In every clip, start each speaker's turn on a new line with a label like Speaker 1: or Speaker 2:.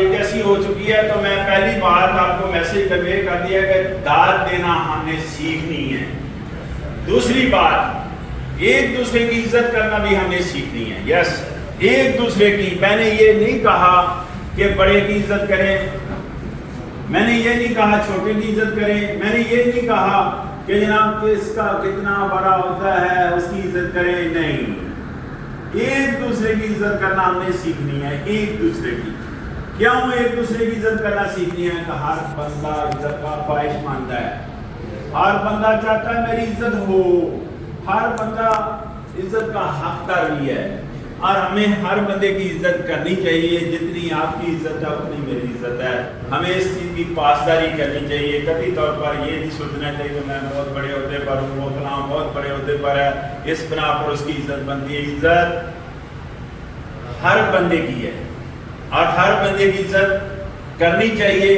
Speaker 1: ایک جیسی ہو چکی ہے، تو میں پہلی بات آپ کو میسج کنوے کر دیا کہ داد دینا ہم نے سیکھنی ہے۔ دوسری بات، ایک دوسرے کی عزت کرنا بھی ہم نے سیکھنی ہے۔ یس، ایک دوسرے کی، میں نے یہ نہیں کہا کہ بڑے کی عزت کریں، میں نے یہ نہیں کہا چھوٹے کی عزت کریں، میں نے یہ نہیں کہا کہ جناب اس کا کتنا بڑا ہوتا ہے اس کی عزت کریں، نہیں، ایک دوسرے کی عزت کرنا ہم نے سیکھنی ہے۔ ایک دوسرے کی کیوں ایک دوسرے کی عزت کرنا سیکھنی ہے؟ کہ ہر بندہ عزت کا خواہش مانتا ہے، ہر بندہ چاہتا ہے میری عزت ہو، ہر بندہ عزت کا حقدار بھی ہے، اور ہمیں ہر بندے کی عزت کرنی چاہیے، جتنی آپ کی عزت ہے اتنی میری عزت ہے، ہمیں اس چیز کی پاسداری کرنی چاہیے۔ قطعی طور پر یہ نہیں سوچنا چاہیے کہ میں بہت بڑے عہدے پر ہوں، وہ فلاں بہت بڑے عہدے پر ہے، اس بنا پر اس کی عزت بنتی ہے۔ عزت ہر بندے کی ہے اور ہر بندے کی عزت کرنی چاہیے،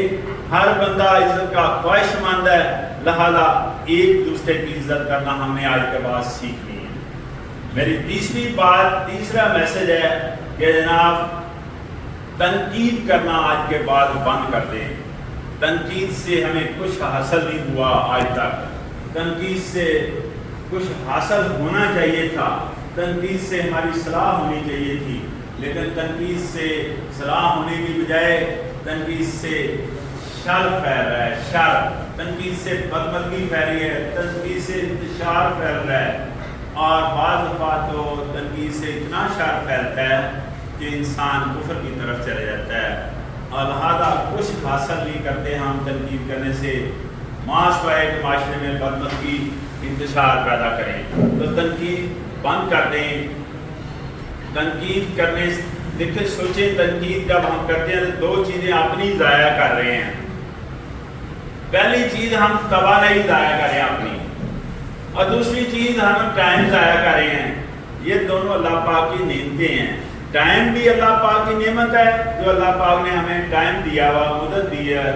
Speaker 1: ہر بندہ عزت کا خواہش مند ہے، لہذا ایک دوسرے کی عزت کرنا ہم نے آج کے بعد سیکھنی ہے۔ میری تیسری بات، تیسرا میسج ہے کہ جناب تنقید کرنا آج کے بعد بند کر دیں۔ تنقید سے ہمیں کچھ حاصل نہیں ہوا آج تک، تنقید سے کچھ حاصل ہونا چاہیے تھا، تنقید سے ہماری صلاح ہونی چاہیے تھی، لیکن تنقید سے صلاح ہونے کی بجائے تنقید سے شر پھیل رہا ہے، شر، تنقید سے بدمزگی پھیل رہی ہے، تنقید سے انتشار پھیل رہا ہے، اور بعض دفعہ تو تنقید سے اتنا شر پھیلتا ہے کہ انسان کفر کی طرف چلے جاتا ہے، اور لہذا کچھ حاصل نہیں کرتے ہم تنقید کرنے سے، معاشرے میں بدمزگی انتشار پیدا کریں۔ تو تنقید بند کر دیں۔ تنقید کرنے، دیکھیں سوچیں، تنقید جب ہم کرتے ہیں تو دو چیزیں اپنی ضائع کر رہے ہیں۔ پہلی چیز ہم توانائی ضائع کر رہے ہیں اپنی، اور دوسری چیز ہم ٹائم ضائع کر رہے ہیں۔ یہ دونوں اللہ پاک کی نعمتیں ہیں۔ ٹائم بھی اللہ پاک کی نعمت ہے، جو اللہ پاک نے ہمیں ٹائم دیا ہوا، مدت دی ہے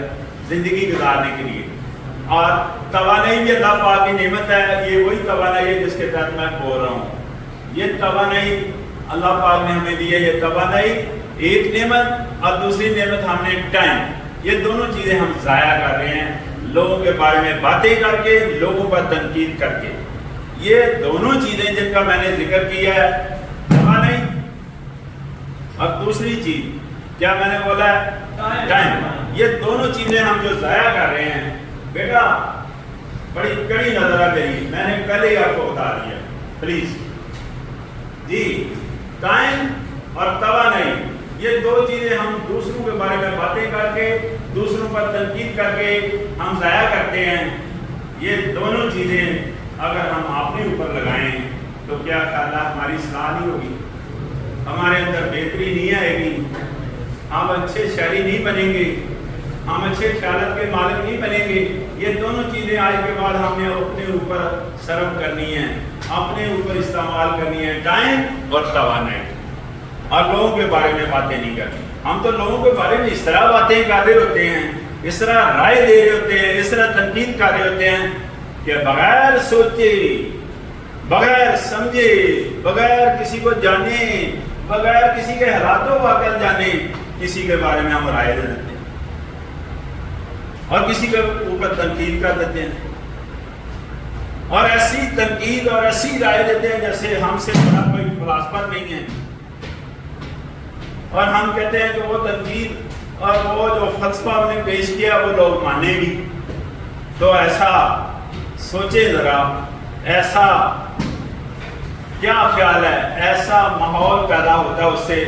Speaker 1: زندگی گزارنے کے لیے، اور توانائی بھی اللہ پاک کی نعمت ہے۔ یہ وہی توانائی ہے جس کے تحت میں بول رہا ہوں۔ یہ توانائی اللہ پاک نے ہمیں دی ہے، یہ توانائی ایک نعمت، اور دوسری نعمت ہم نے ٹائم۔ یہ دونوں چیزیں ہم ضائع کر رہے ہیں، لوگوں کے بارے میں باتیں کر کے، لوگوں پر تنقید کر کے۔ یہ دونوں چیزیں جن کا میں نے ذکر کیا ہے، توانائی اور دوسری چیز کیا میں نے بولا ہے، ٹائم، یہ دونوں چیزیں ہم جو ضائع کر رہے ہیں، بیٹا بڑی کڑی نظر ہے میری، میں نے پہلے ہی آپ کو بتا دیا، پلیز جی، ٹائم اور توانائی، یہ دو چیزیں ہم دوسروں کے بارے میں باتیں کر کے، دوسروں پر تنقید کر کے ہم ضائع کرتے ہیں۔ یہ دونوں چیزیں اگر ہم اپنے اوپر لگائیں تو کیا خیال ہے ہماری اصلاح نہیں ہوگی، ہمارے اندر بہتری نہیں آئے گی، ہم اچھے شہری نہیں بنیں گے، ہم اچھے خیالت کے مالک نہیں بنیں گے۔ یہ دونوں چیزیں آج کے بعد ہم نے اپنے اوپر صرف کرنی ہے، اپنے اوپر استعمال کرنی ہے، ٹائم اور توانائی، اور لوگوں کے بارے میں باتیں نہیں کرنی۔ ہم تو لوگوں کے بارے میں اس طرح باتیں کر رہے ہوتے ہیں، اس طرح رائے دے رہے ہوتے ہیں، اس طرح تنقید کر رہے ہوتے ہیں کہ بغیر سوچے، بغیر سمجھے، بغیر کسی کو جانے، بغیر کسی کے حالات و واقعات جانے، کسی کے بارے میں ہم رائے دے دیتے ہیں اور کسی کے اوپر تنقید کر دیتے ہیں، اور ایسی تنقید اور ایسی رائے دیتے ہیں جیسے ہم سے بڑا کوئی فلاسفر نہیں ہے، اور ہم کہتے ہیں کہ وہ تنقید اور وہ جو فلسفہ ہم نے پیش کیا وہ لوگ مانیں بھی۔ تو ایسا سوچیں ذرا، ایسا کیا خیال ہے، ایسا ماحول پیدا ہوتا ہے اس سے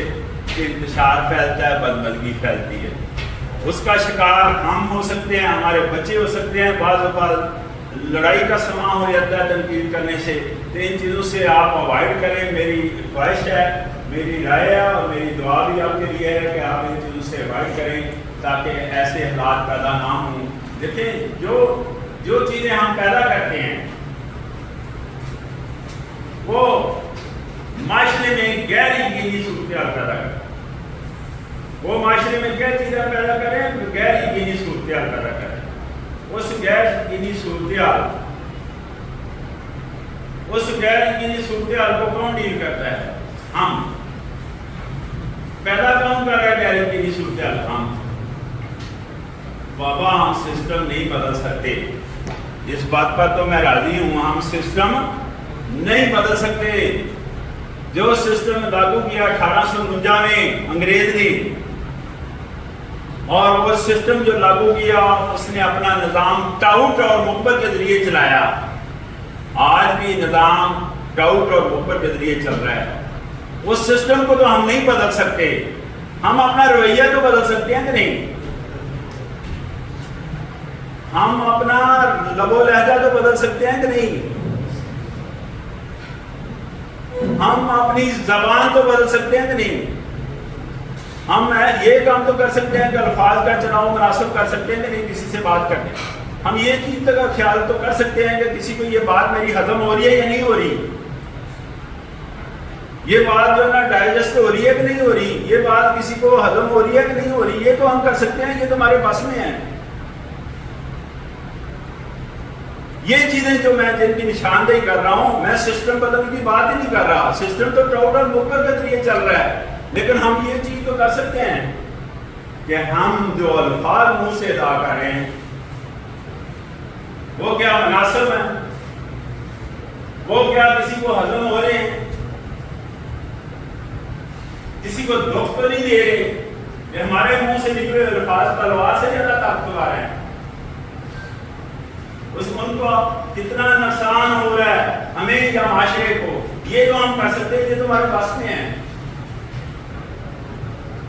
Speaker 1: کہ انتشار پھیلتا ہے، بدمزگی پھیلتی ہے، اس کا شکار ہم ہو سکتے ہیں، ہمارے بچے ہو سکتے ہیں، بعض اوقات لڑائی کا سماں ہو جاتا ہے تنقید کرنے سے۔ تو ان چیزوں سے آپ اوائڈ کریں، میری خواہش ہے، میری رائے ہے، اور میری دعا بھی آپ کے لیے ہے کہ آپ ان چیزوں سے اوائڈ کریں تاکہ ایسے حالات پیدا نہ ہوں۔ دیکھیں جو چیزیں ہم پیدا کرتے ہیں وہ معاشرے میں غیر یقینی صورتحال پیدا کریں، وہ معاشرے میں کیا چیزیں پیدا کریں، غیر یقینی صورتحال پیدا کریں۔ اس غیر یقینی صورتحال کو کون ڈیل کرتا ہے؟ ہم۔ پیدا کون کر رہا ہے غیر یقینی صورتحال؟ ہم۔ سسٹم نہیں بدل سکتے، اس بات پر تو میں راضی ہوں، ہم سسٹم نہیں بدل سکتے۔ جو سسٹم لاگو کیا 1849 میں انگریز نے، اور وہ سسٹم جو لاگو کیا اس نے اپنا نظام ٹاؤٹ اور مقبر کے ذریعے چلایا، آج بھی نظام ٹاؤٹ اور مقبر کے ذریعے چل رہا ہے۔ اس سسٹم کو تو ہم نہیں بدل سکتے، ہم اپنا رویہ تو بدل سکتے ہیں کہ نہیں؟ ہم اپنا لب و لہجہ تو بدل سکتے ہیں کہ نہیں؟ ہم اپنی زبان تو بدل سکتے ہیں کہ نہیں؟ ہم یہ کام تو کر سکتے ہیں کہ الفاظ کا چناؤ مناسب کر سکتے ہیں کہ نہیں کسی سے بات کرنے؟ ہم یہ چیز کا خیال تو کر سکتے ہیں کہ کسی کو یہ بات میری ہضم ہو رہی ہے یا نہیں ہو رہی، یہ بات جو ہے نا ڈائجسٹ ہو رہی ہے کہ نہیں ہو رہی، یہ بات کسی کو ہضم ہو رہی ہے کہ نہیں ہو رہی، یہ تو ہم کر سکتے ہیں، یہ تو ہمارے پاس میں ہے۔ یہ چیزیں جو میں جن کی نشاندہی کر رہا ہوں، میں سسٹم بدلنے کی بات ہی نہیں کر رہا، سسٹم تو ٹاؤٹ اور مقبر کے ذریعے چل رہا ہے، لیکن ہم یہ چیز تو کر سکتے ہیں کہ ہم جو الفاظ منہ سے ادا کر رہے ہیں وہ کیا مناسب ہیں، وہ کیا کسی کو ہضم ہو رہے ہیں، کسی کو دکھ تو نہیں دے رہے کہ ہمارے منہ سے نکلے الفاظ تلوار سے زیادہ طاقتور ہیں، اس ان کو کتنا نقصان ہو رہا ہے ہمیں یا معاشرے کو، یہ تو ہم کر سکتے ہیں، یہ تو ہمارے پاس میں ہے،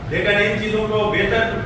Speaker 1: لیکن ان چیزوں کو بہتر